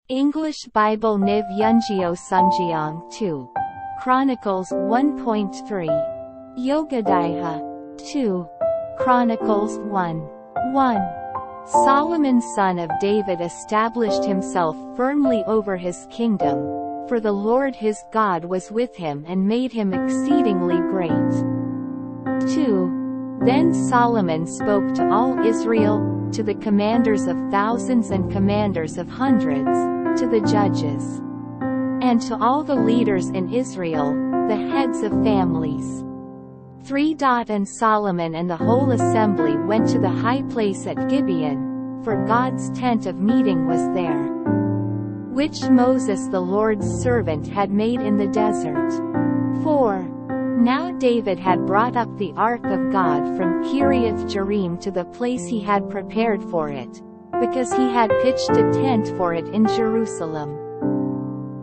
English Bible NIV 영어성경 2. Chronicles 1.3. Yogadaiha 2. Chronicles 1:1. Solomon son of David established himself firmly over his kingdom, for the Lord his God was with him and made him exceedingly great. 2. Then Solomon spoke to all Israel, to the commanders of thousands and commanders of hundreds, to the judges, and to all the leaders in Israel, the heads of families. 3. And Solomon and the whole assembly went to the high place at Gibeon, for God's tent of meeting was there, which Moses the Lord's servant had made in the desert. 4. Now David had brought up the ark of God from Kiriath-Jearim to the place he had prepared for it, because he had pitched a tent for it in Jerusalem.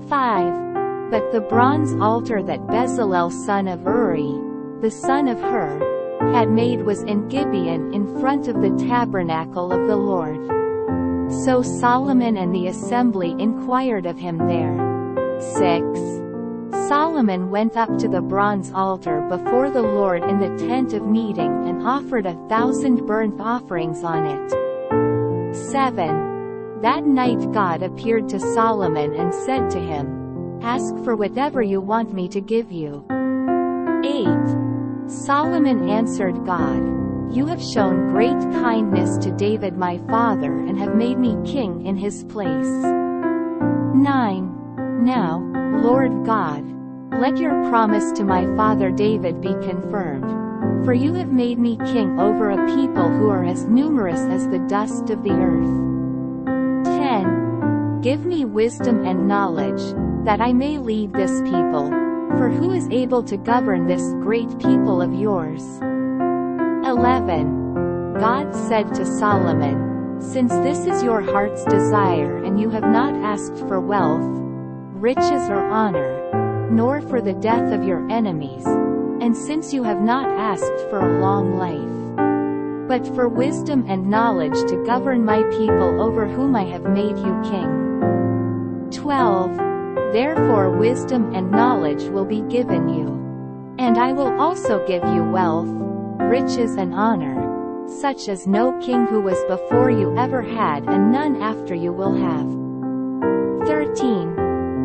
5. But the bronze altar that Bezalel son of Uri, the son of Hur, had made was in Gibeon in front of the tabernacle of the Lord. So Solomon and the assembly inquired of him there. 6. Solomon went up to the bronze altar before the Lord in the tent of meeting and offered 1,000 burnt offerings on it. 7. That night God appeared to Solomon and said to him, "Ask for whatever you want me to give you." 8. Solomon answered God, "You have shown great kindness to David my father and have made me king in his place." 9. Now, Lord God, let your promise to my father David be confirmed, for you have made me king over a people who are as numerous as the dust of the earth. 10. Give me wisdom and knowledge, that I may lead this people, for who is able to govern this great people of yours? 11. God said to Solomon, "Since this is your heart's desire and you have not asked for wealth, riches or honor, nor for the death of your enemies, and since you have not asked for a long life, but for wisdom and knowledge to govern my people over whom I have made you king." 12. Therefore wisdom and knowledge will be given you, and I will also give you wealth, riches and honor, such as no king who was before you ever had and none after you will have. 13.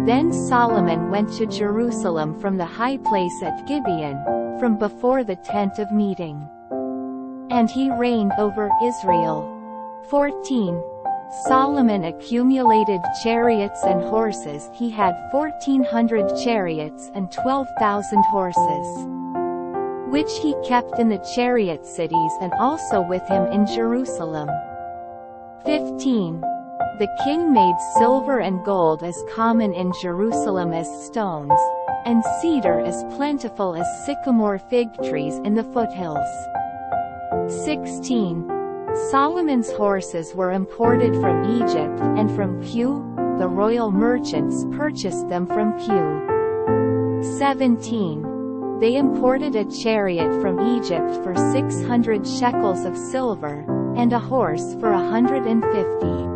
Then Solomon went to Jerusalem from the high place at Gibeon, from before the tent of meeting, and he reigned over Israel. 14. Solomon accumulated chariots and horses. He had 1,400 chariots and 12,000 horses, which he kept in the chariot cities and also with him in Jerusalem. 15. The king made silver and gold as common in Jerusalem as stones, and cedar as plentiful as sycamore fig trees in the foothills. 16. Solomon's horses were imported from Egypt, and from Cu, the royal merchants purchased them from Cu. 17. They imported a chariot from Egypt for 600 shekels of silver, and a horse for 150.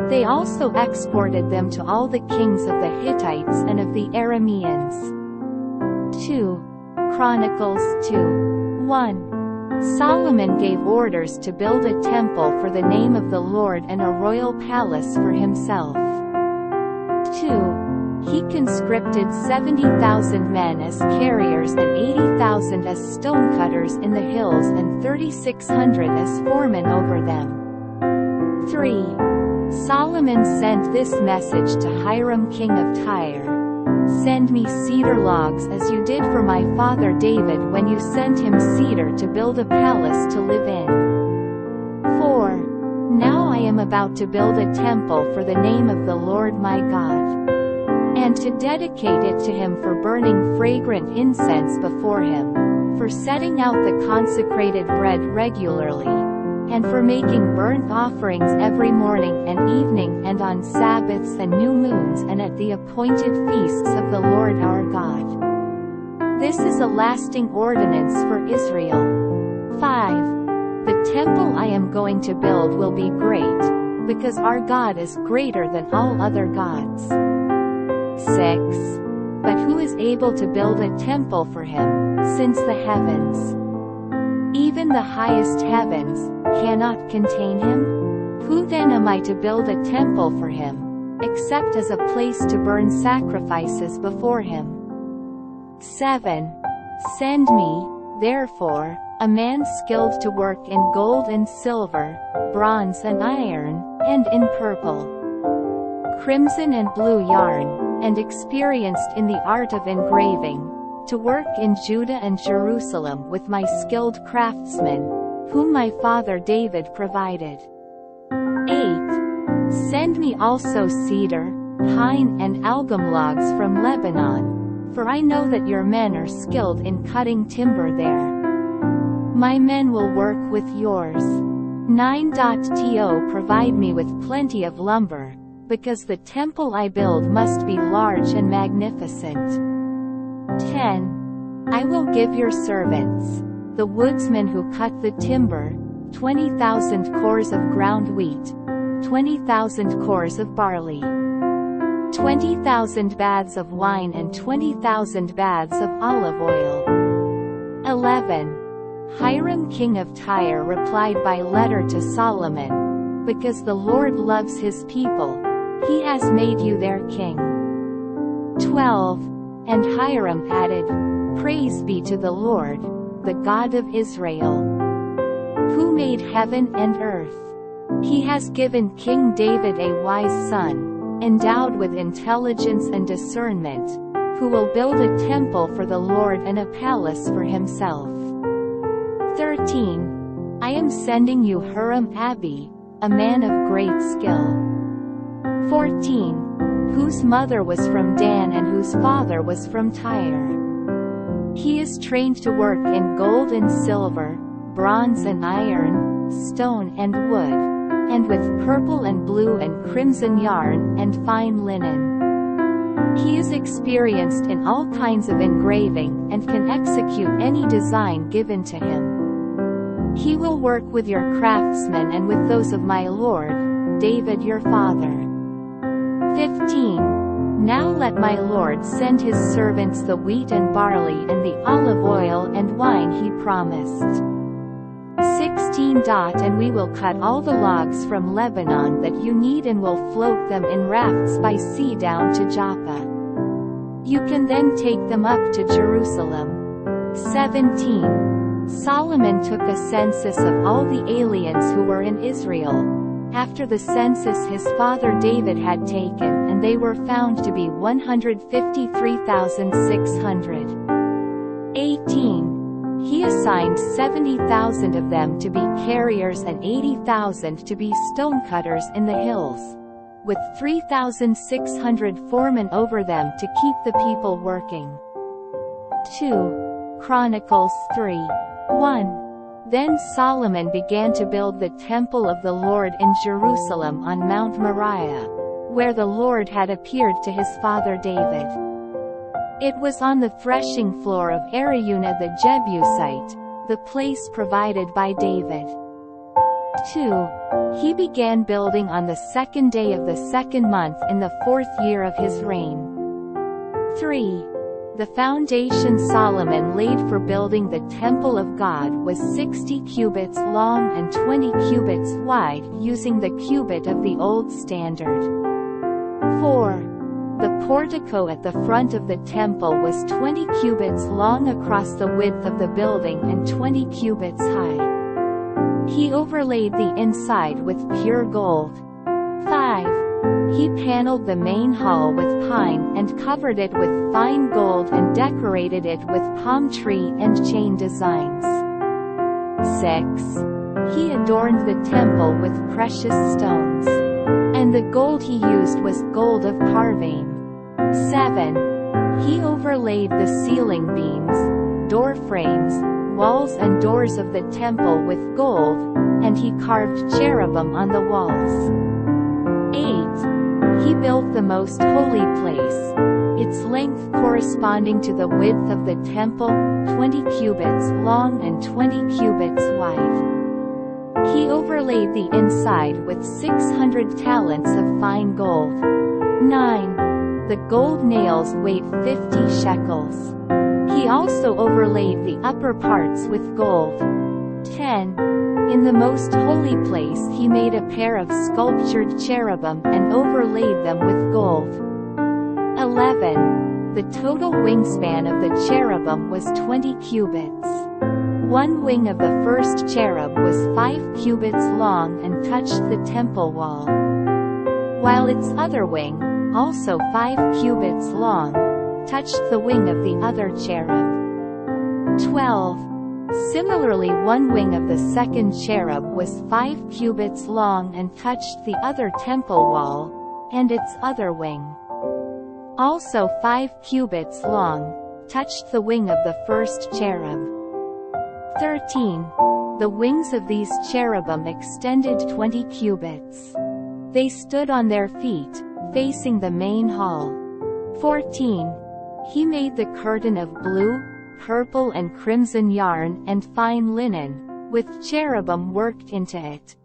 They also exported them to all the kings of the Hittites and of the Arameans. 2. Chronicles 2:1. Solomon gave orders to build a temple for the name of the Lord and a royal palace for himself. 2. He conscripted 70,000 men as carriers and 80,000 as stonecutters in the hills and 3,600 as foremen over them. 3. Solomon sent this message to Hiram king of Tyre, "Send me cedar logs as you did for my father David when you sent him cedar to build a palace to live in." 4. Now I am about to build a temple for the name of the Lord my God, and to dedicate it to him for burning fragrant incense before him, for setting out the consecrated bread regularly, and for making burnt offerings every morning and evening and on Sabbaths and new moons and at the appointed feasts of the Lord our God. This is a lasting ordinance for Israel. 5. The temple I am going to build will be great, because our God is greater than all other gods. 6. But who is able to build a temple for him, since the heavens, even the highest heavens, cannot contain him? Who then am I to build a temple for him, except as a place to burn sacrifices before him? 7. Send me, therefore, a man skilled to work in gold and silver, bronze and iron, and in purple, crimson and blue yarn, and experienced in the art of engraving, to work in Judah and Jerusalem with my skilled craftsmen, whom my father David provided. 8. Send me also cedar, pine and algum logs from Lebanon, for I know that your men are skilled in cutting timber there. My men will work with yours. 9.To provide me with plenty of lumber, because the temple I build must be large and magnificent. 10. I will give your servants, the woodsmen who cut the timber, 20,000 cores of ground wheat, 20,000 cores of barley, 20,000 baths of wine and 20,000 baths of olive oil. 11. Hiram king of Tyre replied by letter to Solomon, because the Lord loves his people, he has made you their king. 12. And Hiram added, Praise be to the Lord, the God of Israel, who made heaven and earth. He has given King David a wise son, endowed with intelligence and discernment, who will build a temple for the Lord and a palace for himself. 13. I am sending you Huram-Abi, a man of great skill. 14. Whose mother was from Dan and whose father was from Tyre. He is trained to work in gold and silver, bronze and iron, stone and wood, and with purple and blue and crimson yarn and fine linen. He is experienced in all kinds of engraving and can execute any design given to him. He will work with your craftsmen and with those of my lord, David your father. 15. Now let my lord send his servants the wheat and barley and the olive oil and wine he promised. 16. And we will cut all the logs from Lebanon that you need and will float them in rafts by sea down to Joppa. You can then take them up to Jerusalem. 17. Solomon took a census of all the aliens who were in Israel, after the census his father David had taken, and they were found to be 153,600. 18. He assigned 70,000 of them to be carriers and 80,000 to be stonecutters in the hills, with 3,600 foremen over them to keep the people working. 2. Chronicles 3:1. Then Solomon began to build the temple of the Lord in Jerusalem on Mount Moriah, where the Lord had appeared to his father David. It was on the threshing floor of Araunah the Jebusite, the place provided by David. 2. He began building on the 2nd day of the 2nd month in the 4th year of his reign. 3. The foundation Solomon laid for building the temple of God was 60 cubits long and 20 cubits wide, using the cubit of the old standard. 4. The portico at the front of the temple was 20 cubits long across the width of the building and 20 cubits high. He overlaid the inside with pure gold. 5. He paneled the main hall with pine and covered it with fine gold and decorated it with palm tree and chain designs. 6. He adorned the temple with precious stones, and the gold he used was gold of Parvaim. 7. He overlaid the ceiling beams, door frames, walls and doors of the temple with gold, and he carved cherubim on the walls. 8. He built the most holy place, its length corresponding to the width of the temple, 20 cubits long and 20 cubits wide. He overlaid the inside with 600 talents of fine gold. 9. The gold nails weighed 50 shekels. He also overlaid the upper parts with gold. 10. In the most holy place he made a pair of sculptured cherubim and overlaid them with gold. 11. The total wingspan of the cherubim was 20 cubits. One wing of the first cherub was 5 cubits long and touched the temple wall, while its other wing, also 5 cubits long, touched the wing of the other cherub. 12. Similarly, one wing of the second cherub was 5 cubits long and touched the other temple wall, and its other wing, also 5 cubits long, touched the wing of the first cherub. 13. The wings of these cherubim extended 20 cubits. They stood on their feet, facing the main hall. 14. He made the curtain of blue, purple and crimson yarn and fine linen, with cherubim worked into it.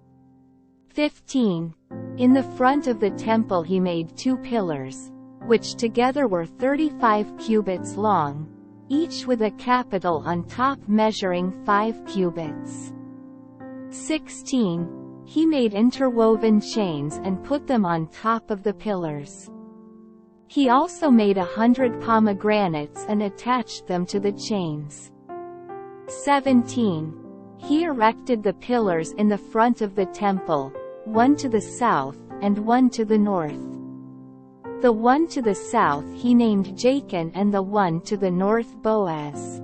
15. In the front of the temple he made 2 pillars, which together were 35 cubits long, each with a capital on top measuring 5 cubits. 16. He made interwoven chains and put them on top of the pillars. He also made 100 pomegranates and attached them to the chains. 17. He erected the pillars in the front of the temple, one to the south, and one to the north. The one to the south he named Jachin and the one to the north Boaz.